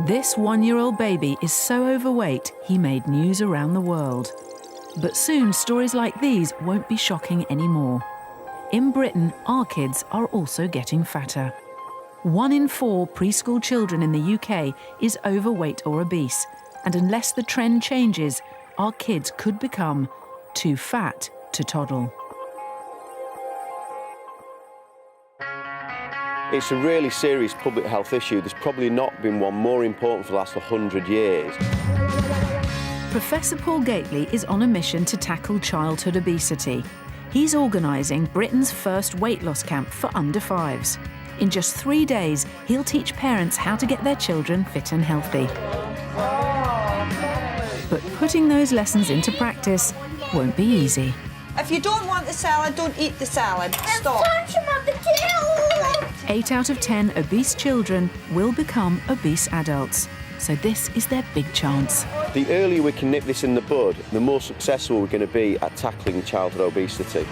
This one-year-old baby is so overweight, he made news around the world. But soon, stories like these won't be shocking anymore. In Britain, our kids are also getting fatter. 1 in 4 preschool children in the UK is overweight or obese, and unless the trend changes, our kids could become too fat to toddle. It's a really serious public health issue. There's probably not been one more important for the last 100 years. Professor Paul Gately is on a mission to tackle childhood obesity. He's organising Britain's first weight loss camp for under 5s. In just 3 days, he'll teach parents how to get their children fit and healthy. But putting those lessons into practice won't be easy. If you don't want the salad, don't eat the salad. Stop. 8 out of 10 obese children will become obese adults. So this is their big chance. The earlier we can nip this in the bud, the more successful we're going to be at tackling childhood obesity.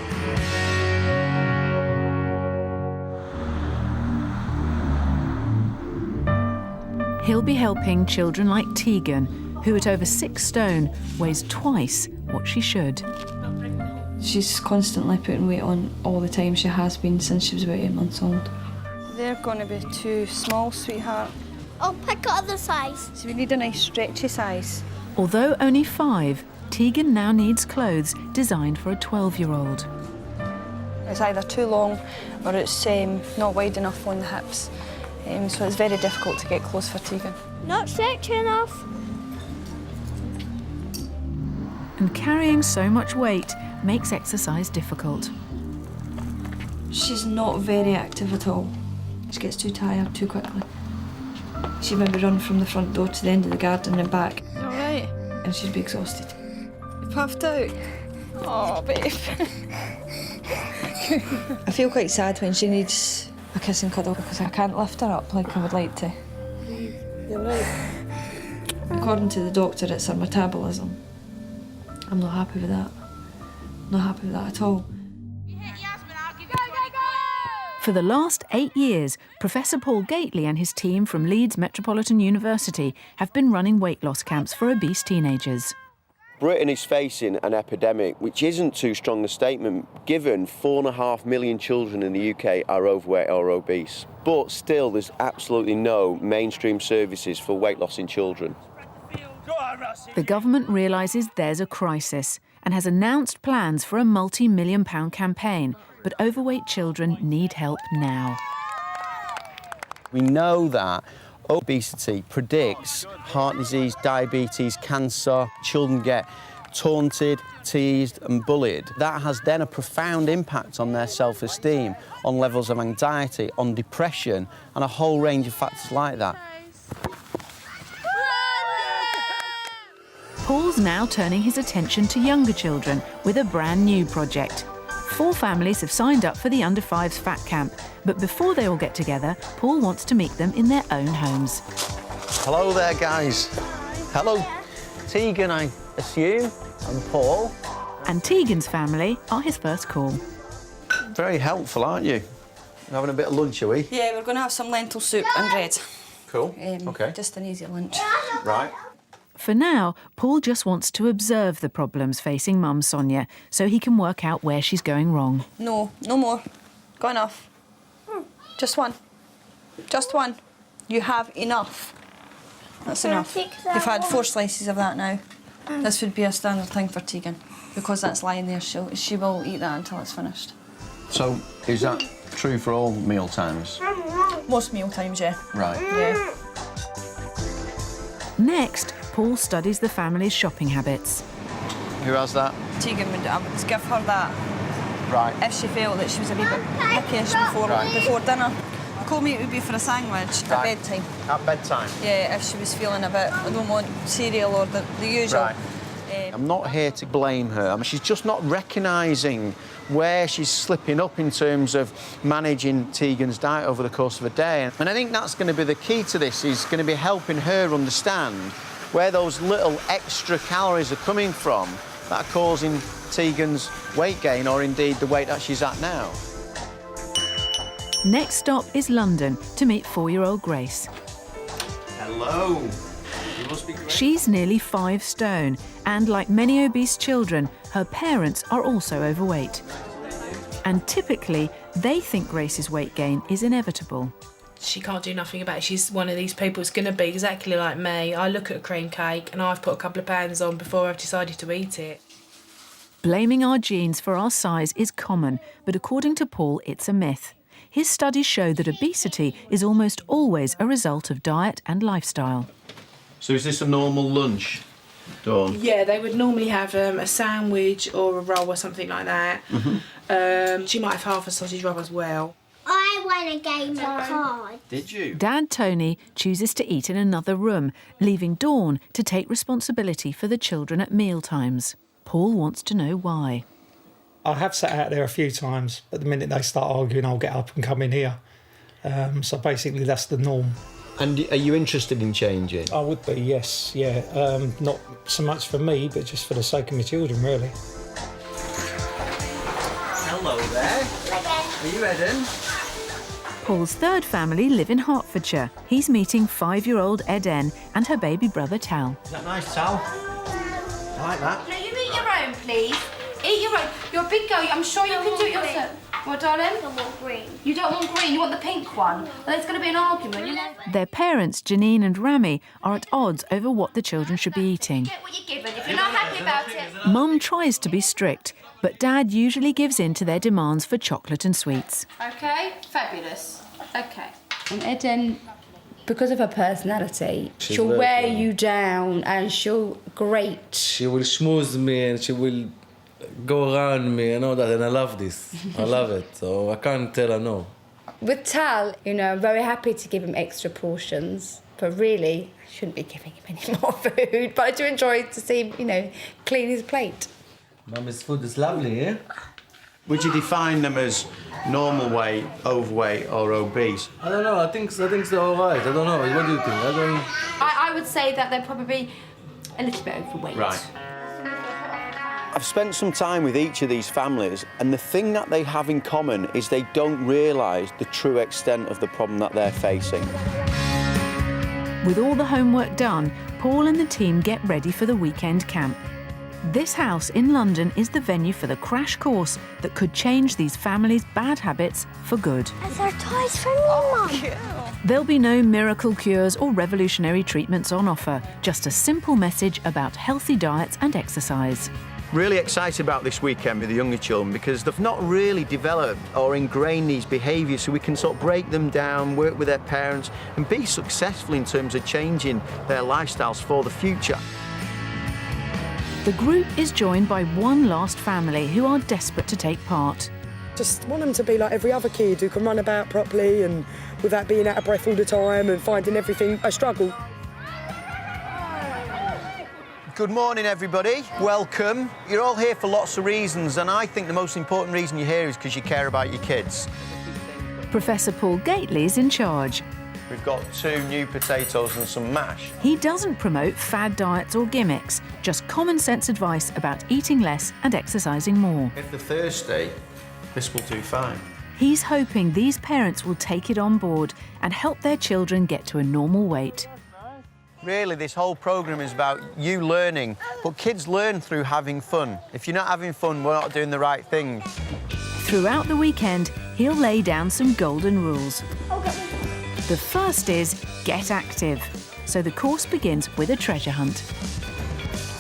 He'll be helping children like Tegan, who at over 6 stone weighs twice what she should. She's constantly putting weight on all the time. She has been since she was about 8 months old. They're going to be too small, sweetheart. I'll pick other size. So we need a nice stretchy size. Although only 5, Tegan now needs clothes designed for a 12-year-old. It's either too long or it's not wide enough on the hips. So it's very difficult to get clothes for Tegan. Not stretchy enough. And carrying so much weight makes exercise difficult. She's not very active at all. She gets too tired too quickly. She'd maybe run from the front door to the end of the garden and back. All right. And she'd be exhausted. You puffed out? Oh, babe. I feel quite sad when she needs a kiss and cuddle because I can't lift her up like I would like to. You're right. According to the doctor, it's her metabolism. I'm not happy with that. Not happy with that at all. For the last 8 years, Professor Paul Gately and his team from Leeds Metropolitan University have been running weight loss camps for obese teenagers. Britain is facing an epidemic, which isn't too strong a statement, given 4.5 million children in the UK are overweight or obese. But still, there's absolutely no mainstream services for weight loss in children. The government realises there's a crisis and has announced plans for a multi-million-pound campaign, but overweight children need help now. We know that obesity predicts heart disease, diabetes, cancer. Children get taunted, teased and bullied. That has then a profound impact on their self-esteem, on levels of anxiety, on depression and a whole range of factors like that. Paul's now turning his attention to younger children with a brand new project. 4 families have signed up for the Under 5s Fat Camp, but before they all get together, Paul wants to meet them in their own homes. Hello there, guys. Hello. Tegan, I assume, and Paul. And Tegan's family are his first call. Very helpful, aren't you? Having a bit of lunch, are we? Yeah, we're going to have some lentil soup and bread. Cool. OK. Just an easy lunch. Right. For now, Paul just wants to observe the problems facing Mum Sonia so he can work out where she's going wrong. No, no more. Got enough. Just one. Just one. You have enough. That's enough. You've had 4 slices of that now. This would be a standard thing for Tegan. Because that's lying there, she will eat that until it's finished. So, is that true for all meal times? Most meal times, yeah. Right. Yeah. Next, Paul studies the family's shopping habits. Who has that? Tegan would, I would give her that Right. if she felt that she was a wee bit pickish before dinner. Cold meat would be for a sandwich at bedtime. At bedtime? Yeah, if she was feeling a bit, I don't want cereal or the usual. Right. I'm not here to blame her. I mean, she's just not recognising where she's slipping up in terms of managing Tegan's diet over the course of a day. And I think that's going to be the key to this, is going to be helping her understand where those little extra calories are coming from that are causing Tegan's weight gain, or indeed the weight that she's at now. Next stop is London to meet 4-year-old Grace. Hello. You must be great. She's nearly 5 stone, and like many obese children, her parents are also overweight. And typically, they think Grace's weight gain is inevitable. She can't do nothing about it. She's one of these people who's going to be exactly like me. I look at a cream cake and I've put a couple of pounds on before I've decided to eat it. Blaming our genes for our size is common, but according to Paul, it's a myth. His studies show that obesity is almost always a result of diet and lifestyle. So is this a normal lunch, Dawn? Yeah, they would normally have a sandwich or a roll or something like that. She might have half a sausage roll as well. I won a game of cards. Did you? Dad Tony chooses to eat in another room, leaving Dawn to take responsibility for the children at mealtimes. Paul wants to know why. I have sat out there a few times, but the minute they start arguing, I'll get up and come in here. So basically, that's the norm. And are you interested in changing? I would be, yes, yeah. Not so much for me, but just for the sake of my children, really. Hello there. Are you Eden? Paul's third family live in Hertfordshire. He's meeting 5-year-old Eden and her baby brother Tal. Is that nice, Tal? I like that. No, you eat your own, please. Eat your own. You're a big girl. I'm sure you can do it yourself. What, darling? I want green. You don't want green. You want the pink one. Well, there's going to be an argument. You know. Their parents, Janine and Rami, are at odds over what the children should be eating. Get what you're given. If you're not happy about it. Mum tries to be strict, but Dad usually gives in to their demands for chocolate and sweets. Okay. Fabulous. Okay. And Eden, because of her personality, she'll wear you down and she'll grate. She will schmooze me and she will go around me and all that, and I love this. I love it, so I can't tell her no. With Tal, I'm very happy to give him extra portions, but really, I shouldn't be giving him any more food. But I do enjoy to see him, clean his plate. Mommy's food is lovely, eh? Would you define them as normal weight, overweight or obese? I don't know, I think they're all right. I don't know, what do you think? I would say that they're probably a little bit overweight. Right. I've spent some time with each of these families, and the thing that they have in common is they don't realise the true extent of the problem that they're facing. With all the homework done, Paul and the team get ready for the weekend camp. This house in London is the venue for the crash course that could change these families' bad habits for good. Is there toys for me, Mum? There'll be no miracle cures or revolutionary treatments on offer, just a simple message about healthy diets and exercise. Really excited about this weekend with the younger children because they've not really developed or ingrained these behaviours, so we can sort of break them down, work with their parents and be successful in terms of changing their lifestyles for the future. The group is joined by one last family who are desperate to take part. Just want them to be like every other kid who can run about properly and without being out of breath all the time and finding everything a struggle. Good morning, everybody. Welcome. You're all here for lots of reasons, and I think the most important reason you're here is because you care about your kids. Professor Paul Gately's in charge. We've got 2 new potatoes and some mash. He doesn't promote fad diets or gimmicks, just common sense advice about eating less and exercising more. If they're thirsty, this will do fine. He's hoping these parents will take it on board and help their children get to a normal weight. Really, this whole programme is about you learning, but kids learn through having fun. If you're not having fun, we're not doing the right thing. Throughout the weekend, he'll lay down some golden rules. The first is get active. So the course begins with a treasure hunt.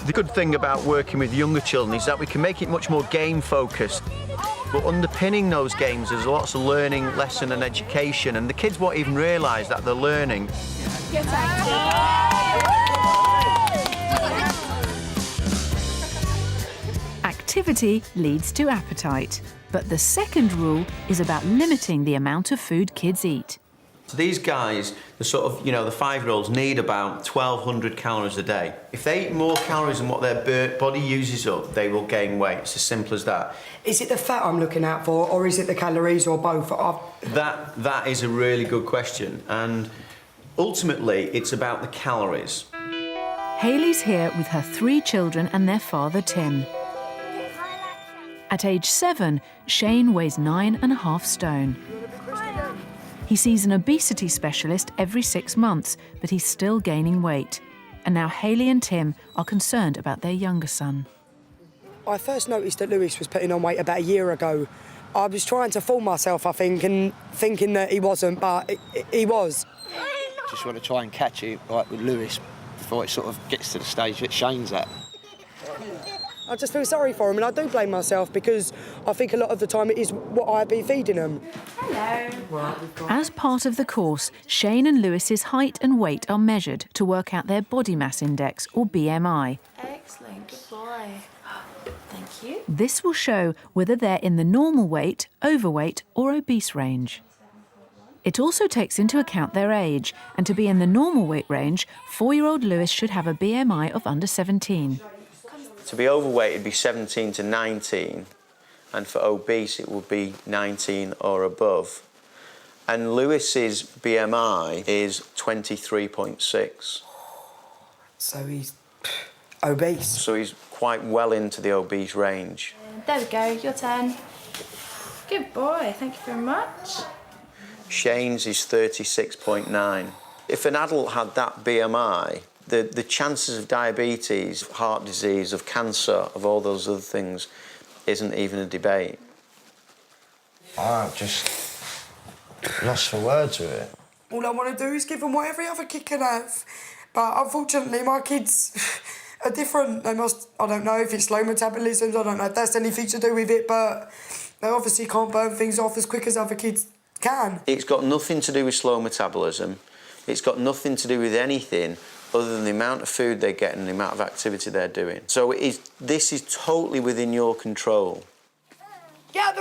The good thing about working with younger children is that we can make it much more game-focused. But underpinning those games, there's lots of learning, lesson and education, and the kids won't even realise that they're learning. Get active. Activity leads to appetite. But the second rule is about limiting the amount of food kids eat. So these guys, the sort of, the 5-year-olds need about 1,200 calories a day. If they eat more calories than what their body uses up, they will gain weight. It's as simple as that. Is it the fat I'm looking out for, or is it the calories, or both? That is a really good question, and ultimately it's about the calories. Hayley's here with her 3 children and their father, Tim. At age 7, Shane weighs 9.5 stone. He sees an obesity specialist every 6 months, but he's still gaining weight. And now Hayley and Tim are concerned about their younger son. I first noticed that Lewis was putting on weight about a year ago. I was trying to fool myself, I think, and thinking that he wasn't, but he was. Just want to try and catch it, like with Lewis, before it sort of gets to the stage that Shane's at. I just feel sorry for him, and I do blame myself because I think a lot of the time it is what I've been feeding him. Hello. As part of the course, Shane and Lewis's height and weight are measured to work out their body mass index, or BMI. Excellent. Good boy. Thank you. This will show whether they're in the normal weight, overweight or obese range. It also takes into account their age, and to be in the normal weight range, 4-year-old Lewis should have a BMI of under 17. To be overweight, it'd be 17 to 19, and for obese, it would be 19 or above. And Lewis's BMI is 23.6. So he's obese. So he's quite well into the obese range. There we go. Your turn. Good boy. Thank you very much. Shane's is 36.9. If an adult had that BMI, the chances of diabetes, of heart disease, of cancer, of all those other things, isn't even a debate. I'm just lost for words with it. All I want to do is give them what every other kid can have. But unfortunately, my kids are different. They must, I don't know if it's slow metabolism, I don't know if that's anything to do with it, but they obviously can't burn things off as quick as other kids can. It's got nothing to do with slow metabolism. It's got nothing to do with anything other than the amount of food they get and the amount of activity they're doing. So this is totally within your control. Get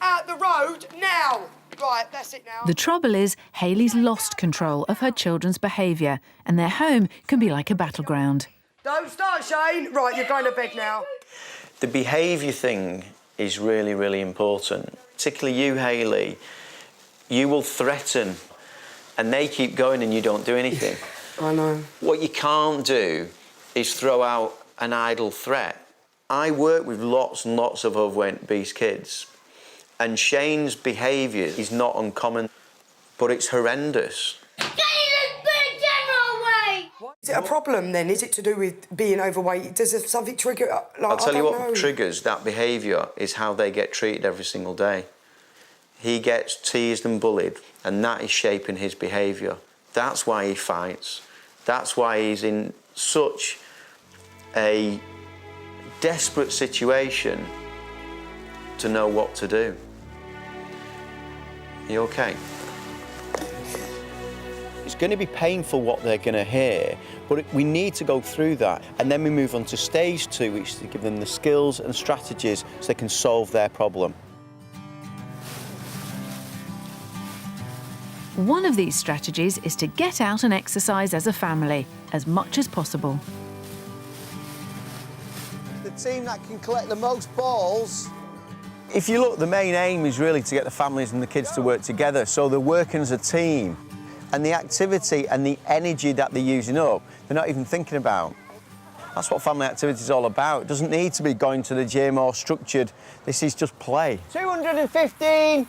out the road now! Right, that's it now. The trouble is, Hayley's lost control of her children's behaviour, and their home can be like a battleground. Don't start, Shane. Right, you're going to bed now. The behaviour thing is really, really important. Particularly you, Hayley. You will threaten, and they keep going and you don't do anything. I know. What you can't do is throw out an idle threat. I work with lots and lots of overweight obese kids, and Shane's behaviour is not uncommon, but it's horrendous. Is it a problem then? Is it to do with being overweight? Does something trigger? I'll tell you what triggers that behaviour is how they get treated every single day. He gets teased and bullied, and that is shaping his behaviour. That's why he fights. That's why he's in such a desperate situation to know what to do. You okay? It's going to be painful what they're going to hear, but we need to go through that. And then we move on to stage 2, which is to give them the skills and strategies so they can solve their problem. One of these strategies is to get out and exercise as a family, as much as possible. The team that can collect the most balls. If you look, the main aim is really to get the families and the kids to work together, so they're working as a team. And the activity and the energy that they're using up, they're not even thinking about. That's what family activity is all about. It doesn't need to be going to the gym or structured. This is just play. 215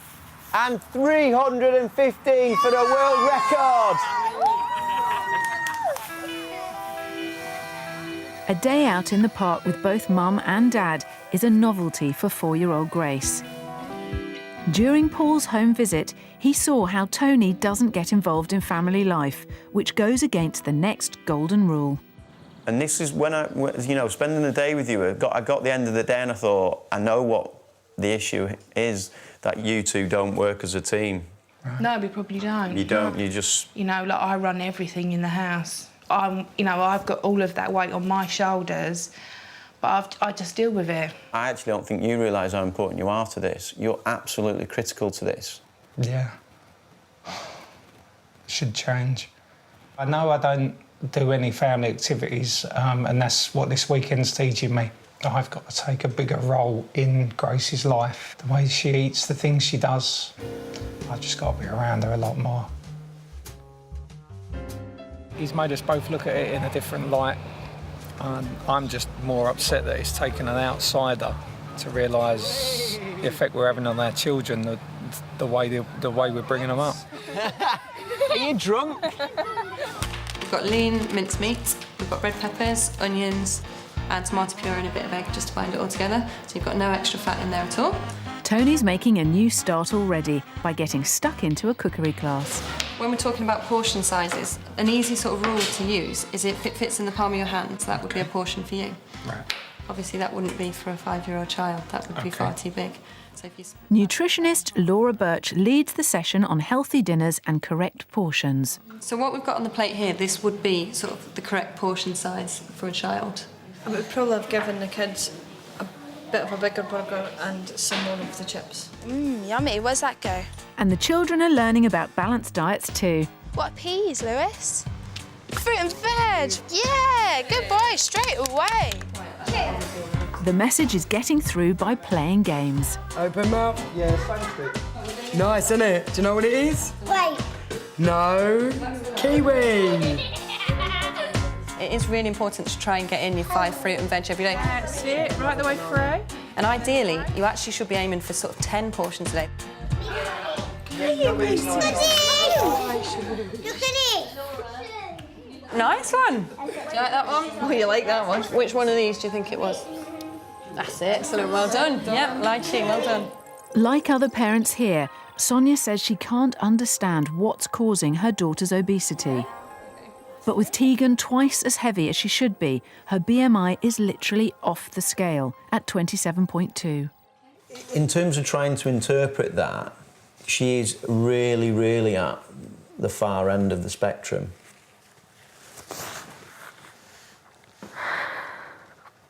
and 315 for the world record. A day out in the park with both Mum and Dad is a novelty for 4-year-old Grace. During Paul's home visit, he saw how Tony doesn't get involved in family life, which goes against the next golden rule. And this is when spending the day with you, I got the end of the day and I thought, I know what the issue is, that you two don't work as a team. No, we probably don't. You don't, you just... You know, like, I run everything in the house. I've got all of that weight on my shoulders, but I just deal with it. I actually don't think you realise how important you are to this. You're absolutely critical to this. Yeah. Should change. I know I don't do any family activities, and that's what this weekend's teaching me. I've got to take a bigger role in Grace's life. The way she eats, the things she does. I've just got to be around her a lot more. He's made us both look at it in a different light. I'm just more upset that it's taken an outsider to realise the effect we're having on our children, the way we're bringing them up. Are you drunk? We've got lean mincemeat, we've got red peppers, onions, and tomato puree and a bit of egg just to bind it all together. So you've got no extra fat in there at all. Tony's making a new start already by getting stuck into a cookery class. When we're talking about portion sizes, an easy sort of rule to use is if it fits in the palm of your hand, that would be a portion for you. Right. Obviously, that wouldn't be for a 5-year-old child. That would be far too big. So if you... Nutritionist Laura Birch leads the session on healthy dinners and correct portions. So what we've got on the plate here, this would be sort of the correct portion size for a child. I would probably have given the kids a bit of a bigger burger and some more of the chips. Yummy. Where's that go? And the children are learning about balanced diets too. What are peas, Lewis? Fruit and veg. Yeah, good boy. Straight away. The message is getting through by playing games. Open mouth. Yeah, thanks. Nice, isn't it? Do you know what it is? Wait. No. Kiwi. It is really important to try and get in your 5 fruit and veg every day. That's it. Right the way through. And ideally, you actually should be aiming for sort of 10 portions a day. Look at it. Nice one. Do you like that one? Oh, you like that one. Which one of these do you think it was? That's it. Excellent. Well done. Yep, lychee. Well done. Like other parents here, Sonia says she can't understand what's causing her daughter's obesity. But with Tegan twice as heavy as she should be, her BMI is literally off the scale at 27.2. In terms of trying to interpret that, she is really, really at the far end of the spectrum.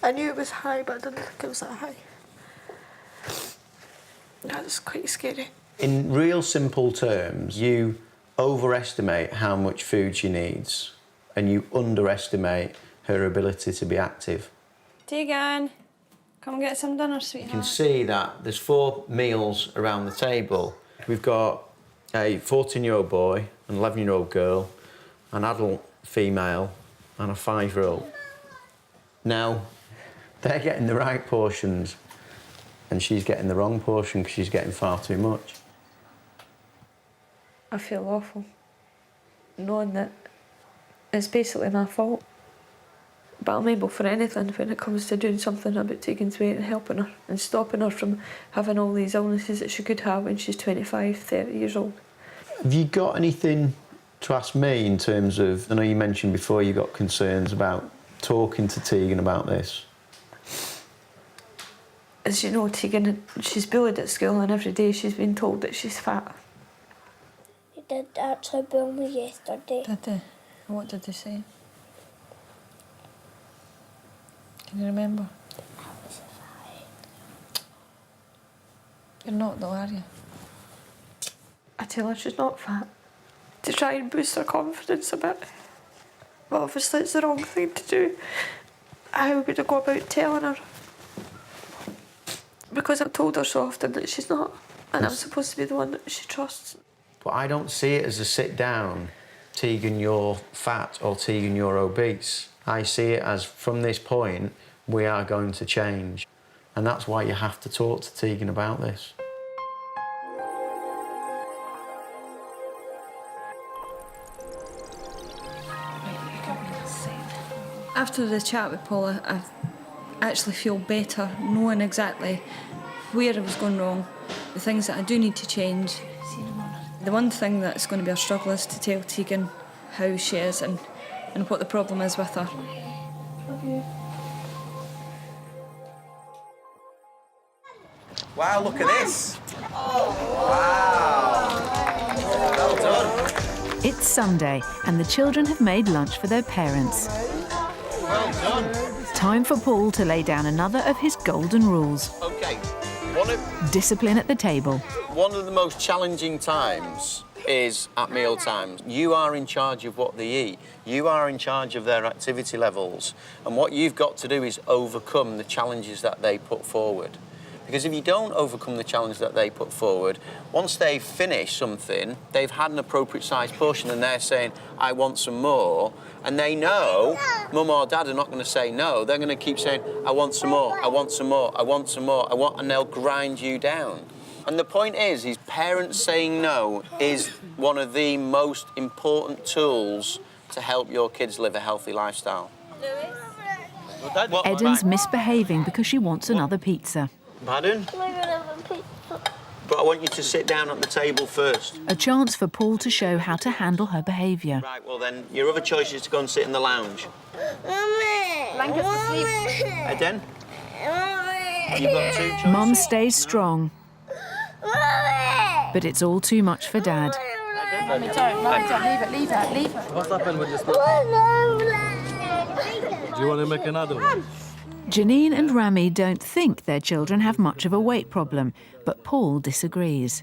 I knew it was high, but I didn't think it was that high. That was quite scary. In real simple terms, you overestimate how much food she needs and you underestimate her ability to be active. Tegan, come get some dinner, You sweetheart. can see that there's 4 meals around the table. We've got a 14-year-old boy, an 11-year-old girl, an adult female and a 5-year-old. Now, they're getting the right portions and she's getting the wrong portion because she's getting far too much. I feel awful, knowing that it's basically my fault. But I'm able for anything when it comes to doing something about Tegan's weight and helping her and stopping her from having all these illnesses that she could have when she's 25, 30 years old. Have you got anything to ask me in terms of, I know you mentioned before you got concerns about talking to Tegan about this? As you know, Tegan, she's bullied at school and every day she's been told that she's fat. He did actually bully me yesterday. Did they? What did they say? Can you remember? You're not though, are you? I tell her she's not fat to try and boost her confidence a bit. But obviously it's the wrong thing to do. How would I go about telling her? Because I've told her so often that she's not, and I'm supposed to be the one that she trusts. But I don't see it as a sit down, Tegan, you're fat, or Tegan, you're obese. I see it as, from this point, we are going to change. And that's why you have to talk to Tegan about this. After the chat with Paula, I actually feel better knowing exactly where I was going wrong, the things that I do need to change. The one thing that's going to be a struggle is to tell Tegan how she is and what the problem is with her. Wow, look at this. Wow. Well done. It's Sunday and the children have made lunch for their parents. Well done. Time for Paul to lay down another of his golden rules. OK, Discipline at the table. one of the most challenging times is at meal times. You are in charge of what they eat. You are in charge of their activity levels. And what you've got to do is overcome the challenges that they put forward. Because if you don't overcome the challenge that they put forward, once they've finished something, they've had an appropriate sized portion and they're saying, I want some more, and they know mum or dad are not going to say no. They're going to keep saying, I want some more, I want some more, I want some more, I want, and they'll grind you down. And the point is parents saying no is one of the most important tools to help your kids live a healthy lifestyle. Eden's misbehaving because she wants another pizza. Pardon? But I want you to sit down at the table first. A chance for Paul to show how to handle her behaviour. Right, well then, your other choice is to go and sit in the lounge. Blankets to sleep. Eden? You've got 2 choices. Mum stays strong. But it's all too much for Dad. Mummy, don't. Leave it. What's happened with this? Do you want to make another one? Janine and Rami don't think their children have much of a weight problem, but Paul disagrees.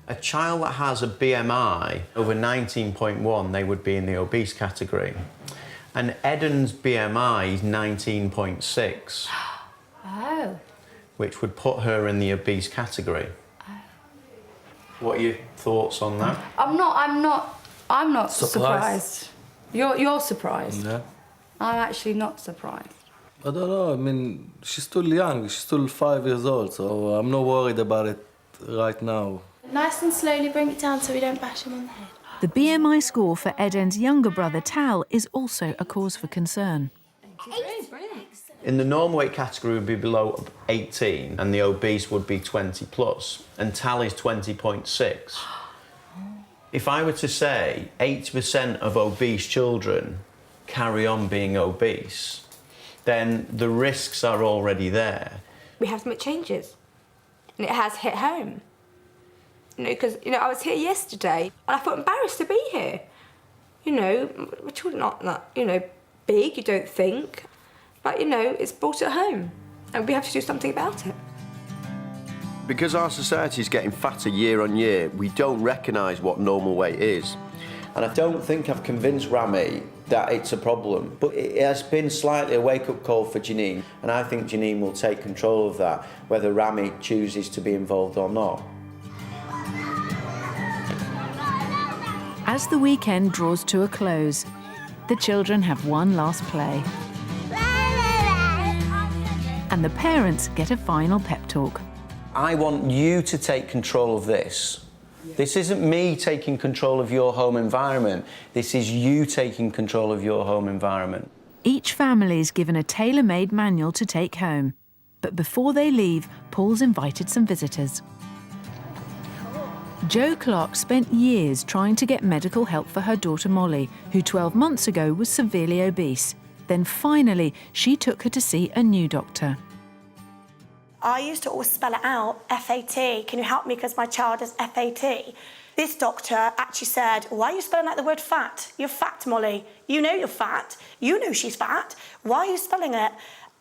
A child that has a BMI over 19.1, they would be in the obese category. And Eden's BMI is 19.6. Oh. Which would put her in the obese category. What are your thoughts on that? I'm not surprised. You're surprised. Yeah. I'm actually not surprised. I don't know. I mean, she's still young. She's still 5 years old, so I'm not worried about it right now. Nice and slowly bring it down so we don't bash him on the head. The BMI score for Eden's younger brother Tal is also a cause for concern. In the normal weight category would be below 18 and the obese would be 20 plus, and Tal is 20.6. If I were to say 80% of obese children carry on being obese, then the risks are already there. We have to make changes, and it has hit home. Because I was here yesterday and I felt embarrassed to be here. My children aren't that, big, you don't think. But, it's brought it home, and we have to do something about it. Because our society is getting fatter year on year, we don't recognise what normal weight is. And I don't think I've convinced Rami that it's a problem, but it has been slightly a wake-up call for Janine, and I think Janine will take control of that, whether Rami chooses to be involved or not. As the weekend draws to a close, the children have one last play. And the parents get a final pep talk. I want you to take control of this. This isn't me taking control of your home environment. This is you taking control of your home environment. Each family is given a tailor-made manual to take home. But before they leave, Paul's invited some visitors. Jo Clark spent years trying to get medical help for her daughter Molly, who 12 months ago was severely obese. Then finally, she took her to see a new doctor. I used to always spell it out, FAT. Can you help me because my child is FAT? This doctor actually said, why are you spelling out the word fat? You're fat, Molly. You know you're fat. You know she's fat. Why are you spelling it?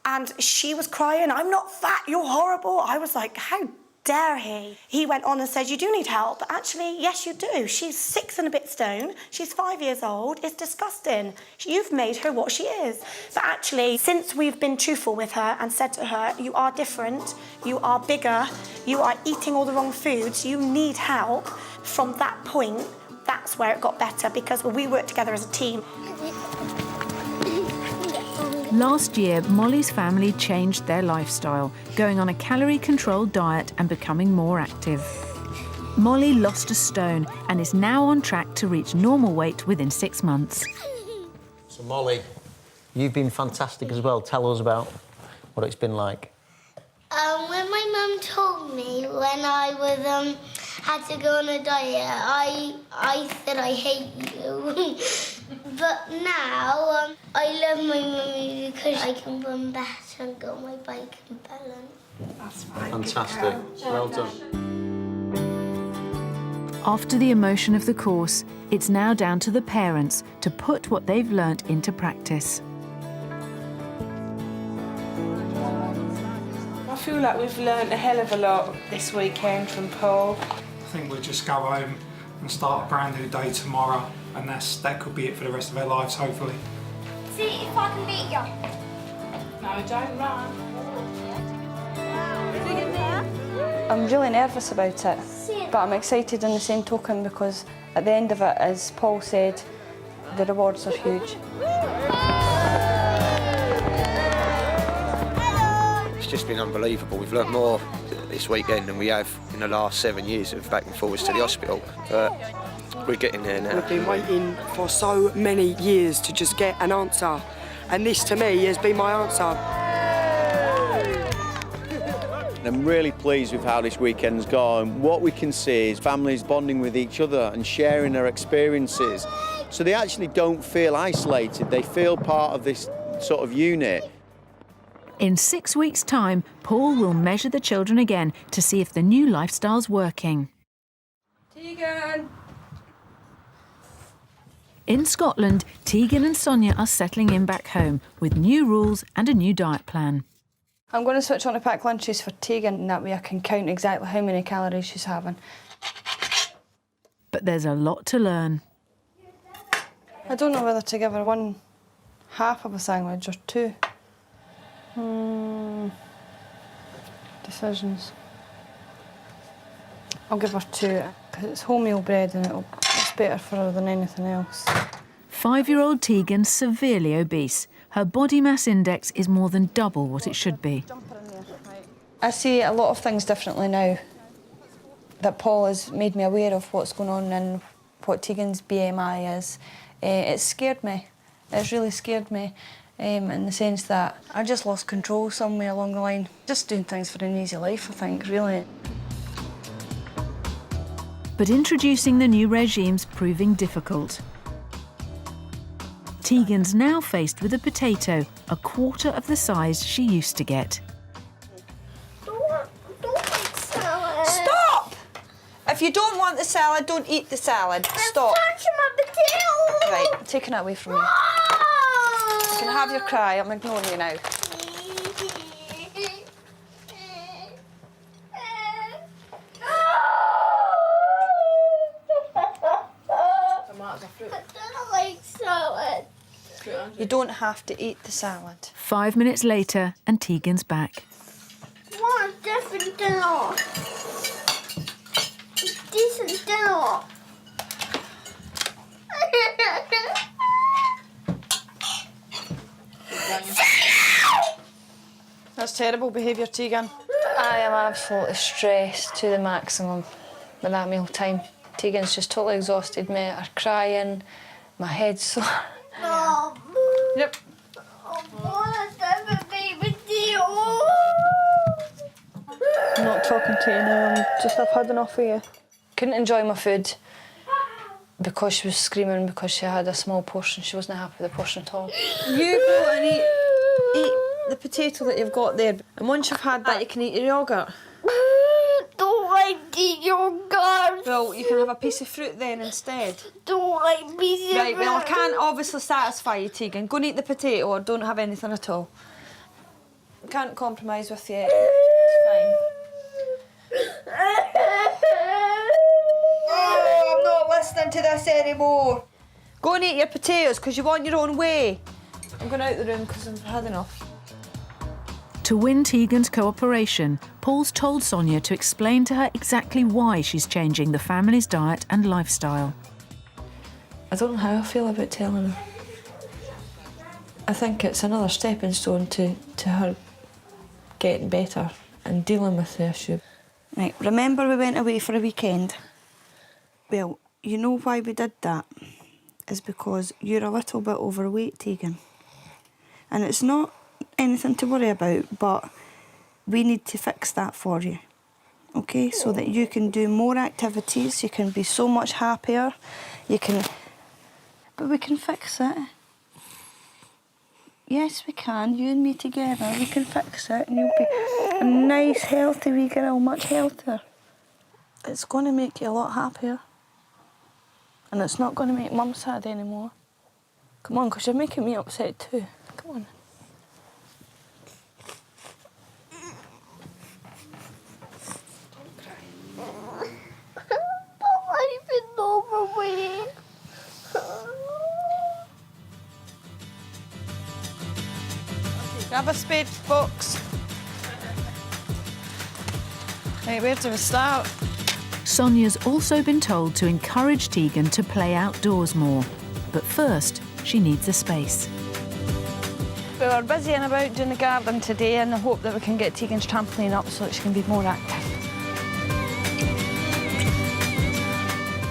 And she was crying, I'm not fat, you're horrible. I was like, how dare he? He went on and said, you do need help. But actually, yes, you do. She's 6 and a bit stone. She's 5 years old. It's disgusting. You've made her what she is. But actually, since we've been truthful with her and said to her, you are different, you are bigger, you are eating all the wrong foods, you need help, from that point, that's where it got better, because we worked together as a team. Last year, Molly's family changed their lifestyle, going on a calorie-controlled diet and becoming more active. Molly lost a stone and is now on track to reach normal weight within 6 months. So Molly, you've been fantastic as well. Tell us about what it's been like. When my mum told me when I was had to go on a diet, I said I hate you. But now I love my mummy because I can run better and go on my bike and balance. That's right. Fantastic. Well done. After the emotion of the course, it's now down to the parents to put what they've learnt into practice. I feel like we've learnt a hell of a lot this weekend from Paul. I think we'll just go home and start a brand new day tomorrow, and that could be it for the rest of our lives, hopefully. See if I can beat you. No, don't run. I'm really nervous about it, but I'm excited in the same token because at the end of it, as Paul said, the rewards are huge. It's just been unbelievable. We've learnt more this weekend than we have in the last 7 years of back and forwards to the hospital. But we're getting there now. We've been waiting for so many years to just get an answer, and this to me has been my answer. I'm really pleased with how this weekend's gone. What we can see is families bonding with each other and sharing their experiences. So they actually don't feel isolated, they feel part of this sort of unit. In 6 weeks' time, Paul will measure the children again to see if the new lifestyle's working. Tegan! In Scotland, Tegan and Sonia are settling in back home with new rules and a new diet plan. I'm going to switch on to pack lunches for Tegan, and that way I can count exactly how many calories she's having. But there's a lot to learn. I don't know whether to give her 1/2 of a sandwich or 2. Decisions. I'll give her 2 because it's wholemeal bread and it's better for her than anything else. 5-year-old Tegan's severely obese. Her body mass index is more than double what it should be. I see a lot of things differently now that Paul has made me aware of what's going on and what Tegan's BMI is. It's scared me. It's really scared me in the sense that I just lost control somewhere along the line. Just doing things for an easy life, I think, really. But introducing the new regime's proving difficult. Tegan's now faced with a potato, a quarter of the size she used to get. Stop! If you don't want the salad, don't eat the salad. Stop. Right, I'm taking it away from you. You can have your cry, I'm ignoring you now. You don't have to eat the salad. 5 minutes later, and Tegan's back. Want different dinner. Decent dinner. That's terrible behaviour, Tegan. I am absolutely stressed to the maximum with that meal time. Tegan's just totally exhausted me. I'm crying, my head's sore. No. Yep. I'm not talking to you now, I've had enough of you. Couldn't enjoy my food because she was screaming because she had a small portion. She wasn't happy with the portion at all. You go and eat the potato that you've got there, and once you've had that, you can eat your yoghurt. Don't like the yogurt. Well, you can have a piece of fruit then instead. Don't like pieces Right, of well, I fruit. can't obviously satisfy you, Tegan. Go and eat the potato or don't have anything at all. I can't compromise with you. It's fine. Oh, I'm not listening to this anymore. Go and eat your potatoes because you want your own way. I'm going out the room because I've had enough. To win Tegan's cooperation, Paul's told Sonia to explain to her exactly why she's changing the family's diet and lifestyle. I don't know how I feel about telling her. I think it's another stepping stone to her getting better and dealing with the issue. Right, remember we went away for a weekend? Well, you know why we did that? Is because you're a little bit overweight, Tegan. And it's not anything to worry about, but we need to fix that for you, okay? So that you can do more activities, you can be so much happier, but we can fix it. Yes, we can, you and me together, we can fix it and you'll be a nice, healthy wee girl, much healthier. It's going to make you a lot happier. And it's not going to make Mum sad anymore. Come on, because you're making me upset too. Come on. I've been overweight. Grab a spade box. Right, where do we start? Sonia's also been told to encourage Tegan to play outdoors more. But first, she needs a space. We were busy and about doing the garden today and I hope that we can get Tegan's trampoline up so that she can be more active.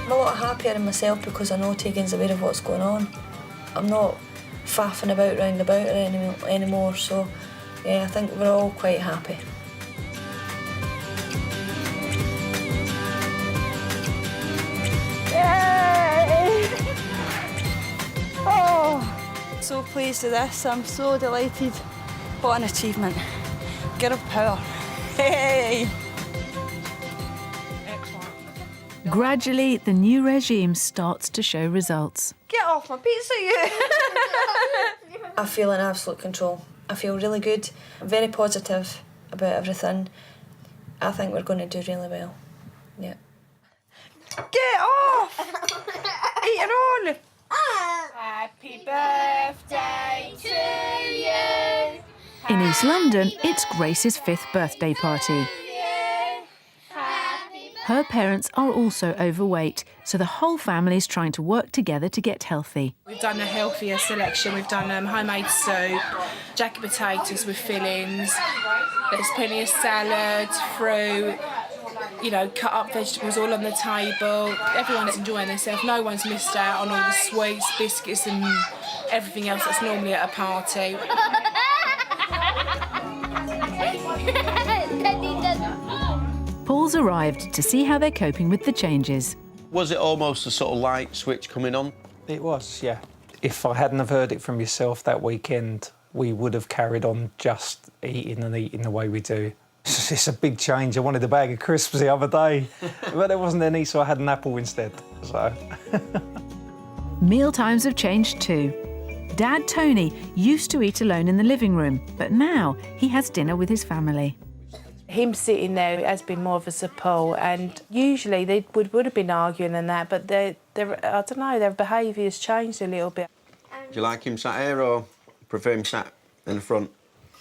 I'm a lot happier in myself because I know Tegan's aware of what's going on. I'm not faffing about round about her anymore, so yeah, I think we're all quite happy. Yay! Oh, so pleased with this. I'm so delighted. What an achievement. Girl power. Hey! Gradually, the new regime starts to show results. Get off my pizza, you! I feel in absolute control. I feel really good. I'm very positive about everything. I think we're going to do really well. Yeah. Get off! Eat your own! Happy birthday to you. In East London, it's Grace's 5th birthday party. Her parents are also overweight, so the whole family's trying to work together to get healthy. We've done a healthier selection. We've done homemade soup, jacket potatoes with fillings. There's plenty of salads, fruit, you know, cut up vegetables all on the table. Everyone's enjoying themselves. No one's missed out on all the sweets, biscuits and everything else that's normally at a party. Paul's arrived to see how they're coping with the changes. Was it almost a sort of light switch coming on? It was, yeah. If I hadn't have heard it from yourself that weekend, we would have carried on just eating the way we do. It's a big change. I wanted a bag of crisps the other day, but there wasn't any, so I had an apple instead. So. Meal times have changed too. Dad Tony used to eat alone in the living room, but now he has dinner with his family. Him sitting there has been more of a support, and usually they would have been arguing and that, but I don't know, their behaviour's changed a little bit. Do you like him sat here or prefer him sat in the front?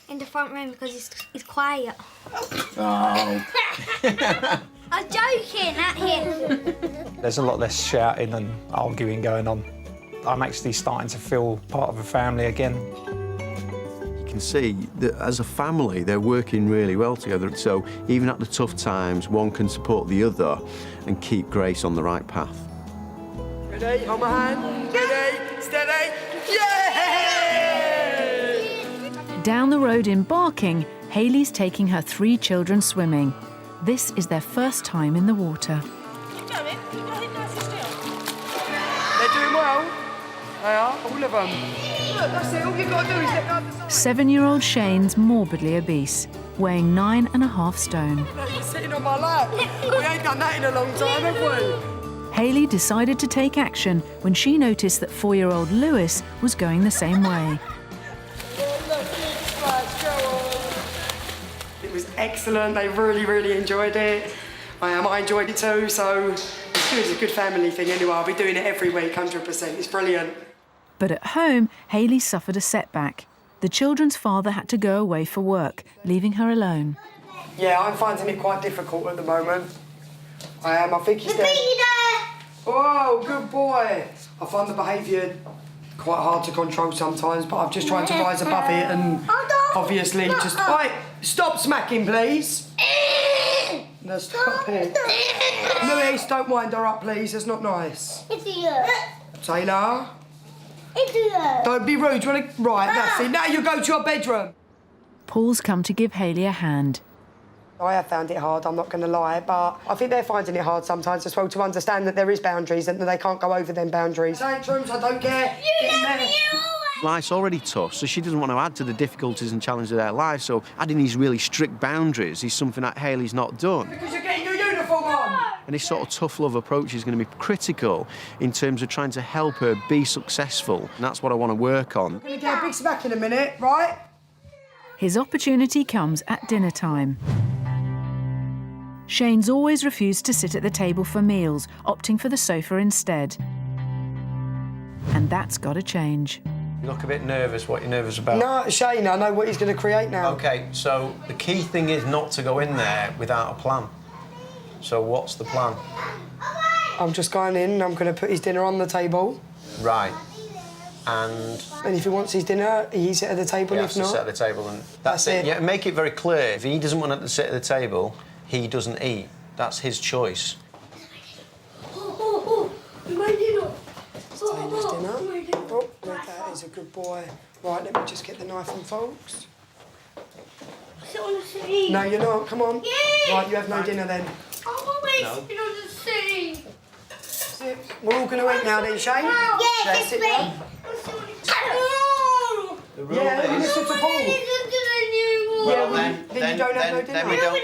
In the front room because he's quiet. Oh. I'm joking at him. There's a lot less shouting and arguing going on. I'm actually starting to feel part of a family again. You can see that as a family, they're working really well together. So even at the tough times, one can support the other and keep Grace on the right path. Ready? On my hand. Ready? Steady. Yay! Down the road in Barking, Hayley's taking her 3 children swimming. This is their first time in the water. They're doing well. They are, all of them. Look, that's it. All you've got to do is let go of the side. 7-year-old Shane's morbidly obese, weighing 9.5 stone. You're sitting on my lap. We ain't done that in a long time, have we? Hayley decided to take action when she noticed that 4-year-old Lewis was going the same way. It was excellent. They really, really enjoyed it. I enjoyed it too, so it's a good family thing anyway. I'll be doing it every week, 100%. It's brilliant. But at home, Hayley suffered a setback. The children's father had to go away for work, leaving her alone. Yeah, I'm finding it quite difficult at the moment. I am. I think he's there. Oh, good boy. I find the behaviour quite hard to control sometimes, but I've just tried to rise above it and obviously just... Right, stop smacking, please. No, stop it. Louise, don't wind her up, please. That's not nice. Taylor. Don't be rude. Do you want to... Right, that's it. Now you go to your bedroom. Paul's come to give Hayley a hand. I have found it hard, I'm not going to lie, but I think they're finding it hard sometimes as well to understand that there is boundaries and that they can't go over them boundaries. Tantrums, I don't care. Life's already tough, so she doesn't want to add to the difficulties and challenges of their life, so adding these really strict boundaries is something that Hayley's not done. Because you're getting your uniform on! And this sort of tough love approach is going to be critical in terms of trying to help her be successful, and that's what I want to work on. I'm going to get a big smack in a minute, right? His opportunity comes at dinner time. Shane's always refused to sit at the table for meals, opting for the sofa instead. And that's got to change. You look a bit nervous. What are you nervous about? No, Shane, I know what he's going to create now. OK, so the key thing is not to go in there without a plan. So what's the plan? I'm just going in and I'm going to put his dinner on the table. Right. And if he wants his dinner, he eats it at the table. he If has to not, sit at the table, and that's it. Yeah, make it very clear. If he doesn't want to sit at the table, he doesn't eat. That's his choice. My dinner. Taylor's dinner. Oh, that is a good boy. Right, let me just get the knife and forks. Sit on the seat. No, you're not. Come on. Yeah. Right, you have no dinner then. I'm sit on the seat. We're all going to eat now then, Shane? Yes, Shane, it's sit me. down. Yeah, we listen to Paul. Well, then you don't have no dinner. Then we don't.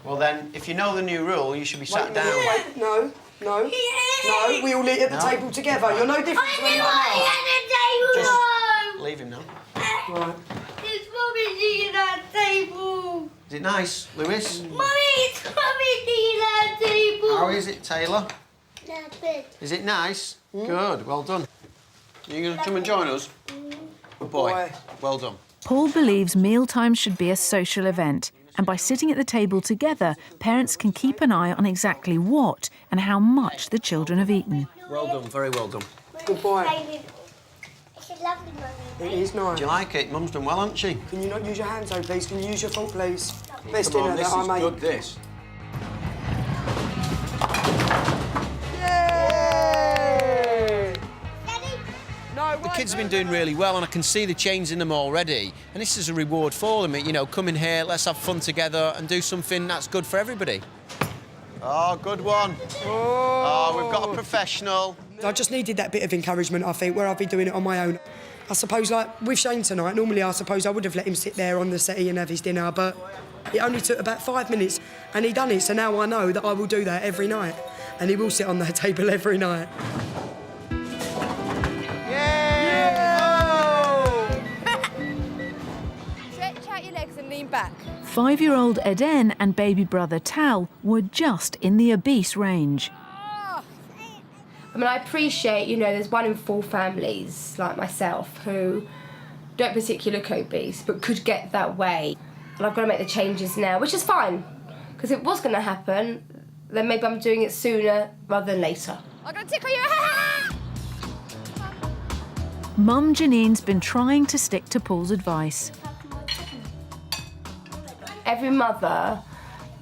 Well, then, if you know the new rule, you should be sat down. Wait, no. No, we all eat at the table together. You're no different to anyone else. Just leave him now. Right. It's Mummy eating at the table. Is it nice, Lewis? Mummy, it's Mummy eating at the table. How is it, Taylor? That's good. Is it nice? Good, well done. Are you going to come and join us? Good boy. Well done. Paul believes mealtime should be a social event, and by sitting at the table together, parents can keep an eye on exactly what and how much the children have eaten. Well done, very well done. Good boy. It's a lovely Mummy. It is nice. Do you like it? Mum's done well, hasn't she? Can you not use your hands though, please? Can you use your fork, please? Best Come dinner on, this that I is made. good, this. The kids have been doing really well, and I can see the change in them already. And this is a reward for them. You know, come in here, let's have fun together and do something that's good for everybody. Oh, good one. Oh, we've got a professional. I just needed that bit of encouragement, I think, where I've been doing it on my own. I suppose, like, with Shane tonight, normally I suppose I would have let him sit there on the settee and have his dinner, but it only took about 5 minutes, and he done it, so now I know that I will do that every night, and he will sit on that table every night. Stretch out your legs and lean back. 5-year-old Eden and baby brother Tal were just in the obese range. I mean, I appreciate, you know, there's 1 in 4 families like myself who don't particularly look obese but could get that way. And I've got to make the changes now, which is fine, because if it was going to happen, then maybe I'm doing it sooner rather than later. I'm going to tickle you. Mum Janine's been trying to stick to Paul's advice. Every mother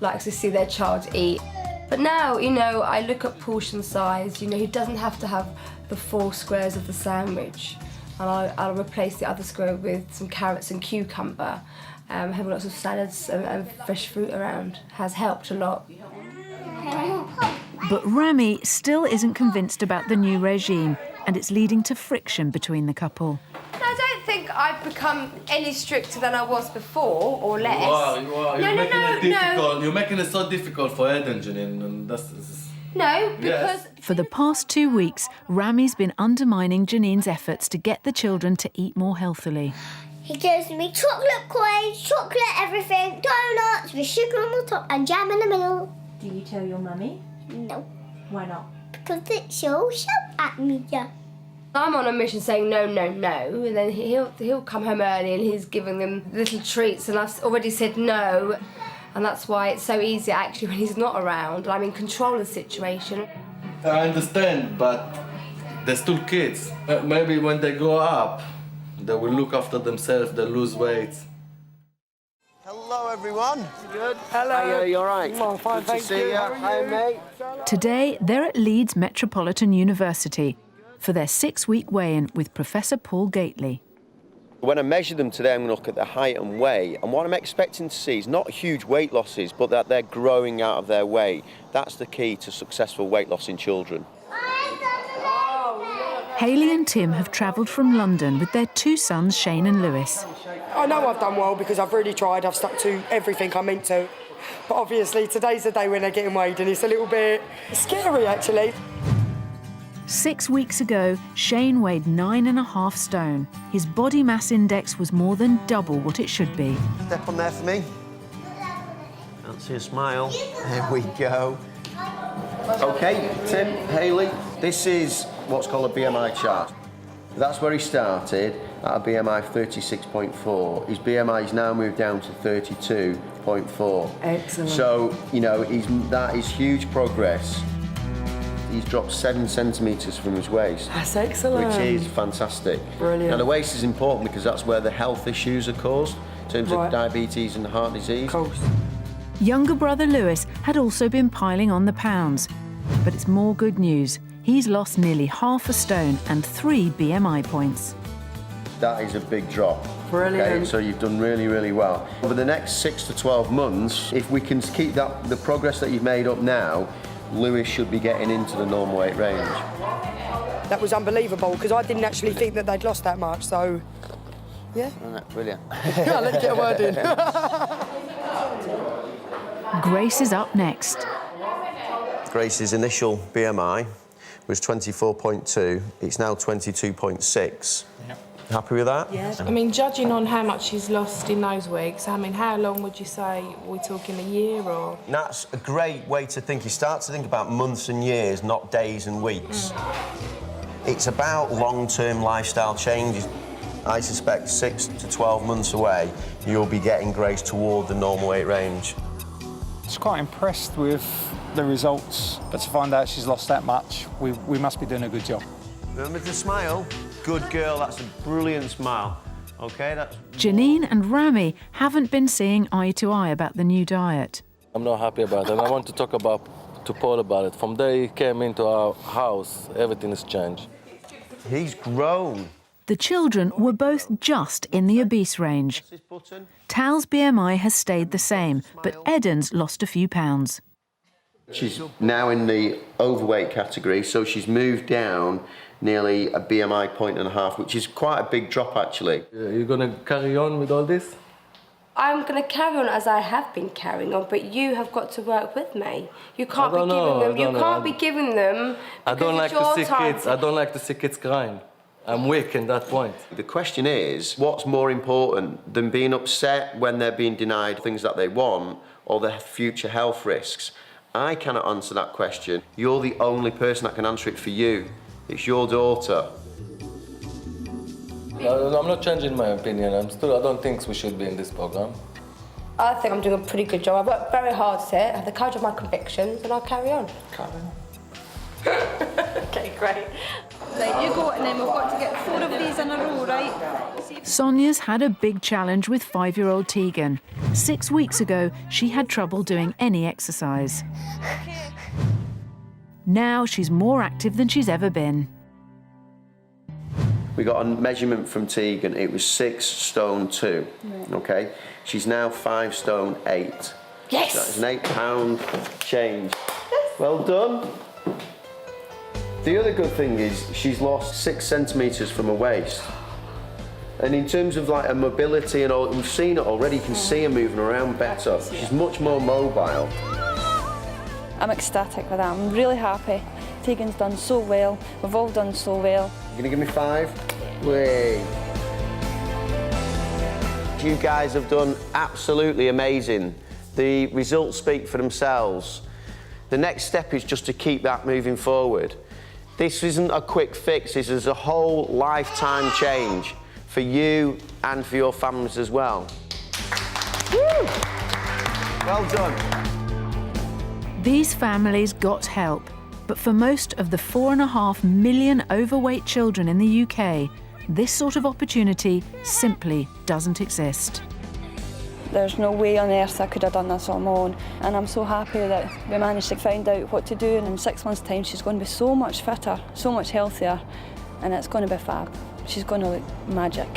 likes to see their child eat. But now, you know, I look at portion size. You know, he doesn't have to have the 4 squares of the sandwich. And I'll replace the other square with some carrots and cucumber. Having lots of salads and fresh fruit around has helped a lot. But Rami still isn't convinced about the new regime, and it's leading to friction between the couple. I don't think I've become any stricter than I was before, or less. You are. You're making it so difficult for Eden, Janine, and that's... No, because... Yes. For the past 2 weeks, Rami's been undermining Janine's efforts to get the children to eat more healthily. He gives me chocolate coins, chocolate everything, donuts with sugar on the top and jam in the middle. Do you tell your mummy? No, Why not? because she'll shout at me, yeah. I'm on a mission saying no, no, no, and then he'll come home early and he's giving them little treats, and I've already said no, and that's why it's so easy actually when he's not around and I'm in control of the situation. I understand, but they're still kids. Maybe when they grow up, they will look after themselves, they'll lose weight. Hello, everyone. Good. Hello. Hiya, you all right? I'm fine, Good to thank see you. you. How are Hi, you? mate. Today, they're at Leeds Metropolitan University for their 6-week weigh-in with Professor Paul Gately. When I measure them today, I'm going to look at their height and weight, and what I'm expecting to see is not huge weight losses, but that they're growing out of their weight. That's the key to successful weight loss in children. Hayley and Tim have travelled from London with their 2 sons, Shane and Lewis. I know I've done well because I've really tried. I've stuck to everything I meant to. But obviously, today's the day when they're getting weighed, and it's a little bit scary, actually. 6 weeks ago, Shane weighed 9.5 stone. His body mass index was more than double what it should be. Step on there for me. Can't see a smile. There we go. OK, Tim, Hayley, this is what's called a BMI chart. That's where he started at a BMI of 36.4. His BMI has now moved down to 32.4. Excellent. So, you know, that is huge progress. he's dropped 7 centimetres from his waist. That's excellent. Which is fantastic. Brilliant. Now the waist is important because that's where the health issues are caused, in terms of diabetes and heart disease. Of course. Younger brother Lewis had also been piling on the pounds. But it's more good news. He's lost nearly half a stone and 3 BMI points. That is a big drop. Brilliant. Okay, so you've done really, really well. Over the next 6 to 12 months, if we can keep the progress that you've made up now, Lewis should be getting into the normal weight range. That was unbelievable because I didn't actually think that they'd lost that much, so yeah. Brilliant. Yeah, let's get a word in. Grace is up next. Grace's initial BMI was 24.2. It's now 22.6. Yep. Happy with that? Yes. I mean, judging on how much she's lost in those weeks, I mean, how long would you say? Are we talking a year or? That's a great way to think. You start to think about months and years, not days and weeks. It's about long-term lifestyle changes. I suspect 6 to 12 months away, you'll be getting Grace toward the normal weight range. I was quite impressed with the results, but to find out she's lost that much, we must be doing a good job. Remember to smile? Good girl, that's a brilliant smile. OK, that's... Janine and Rami haven't been seeing eye to eye about the new diet. I'm not happy about it, and I want to talk to Paul about it. From the day he came into our house, everything has changed. He's grown. The children were both just in the obese range. Tal's BMI has stayed the same, but Eden's lost a few pounds. She's now in the overweight category, so she's moved down nearly a BMI point and a half, which is quite a big drop, actually. You're going to carry on with all this? I'm going to carry on as I have been carrying on, but you have got to work with me. You can't be giving them. You can't be giving them. I don't like to see kids. I don't like to see kids crying. I'm weak in that point. The question is, what's more important than being upset when they're being denied things that they want, or the future health risks? I cannot answer that question. You're the only person that can answer it for you. It's your daughter. I'm not changing my opinion. I don't think we should be in this program. I think I'm doing a pretty good job. I work very hard at it, I have the courage of my convictions, and I'll carry on. Okay, great. Right, you go, and then we've got to get 4 of these in a row, right? Sonia's had a big challenge with 5-year-old Tegan. 6 weeks ago, she had trouble doing any exercise. Now she's more active than she's ever been. We got a measurement from Tegan. It was 6 stone 2. Right. Okay, she's now 5 stone 8. Yes. That's an 8 pound change. Well done. The other good thing is she's lost 6 centimetres from her waist. And in terms of like her mobility and all, we've seen it already. You can see her moving around better. She's much more mobile. I'm ecstatic with that. I'm really happy. Tegan's done so well. We've all done so well. You gonna give me 5? Way. You guys have done absolutely amazing. The results speak for themselves. The next step is just to keep that moving forward. This isn't a quick fix. This is a whole lifetime change for you and for your families as well. Woo! Well done. These families got help, but for most of the 4.5 million overweight children in the UK, this sort of opportunity simply doesn't exist. There's no way on earth I could have done this on my own, and I'm so happy that we managed to find out what to do, and in 6 months' time she's going to be so much fitter, so much healthier, and it's going to be fab. She's going to look magic.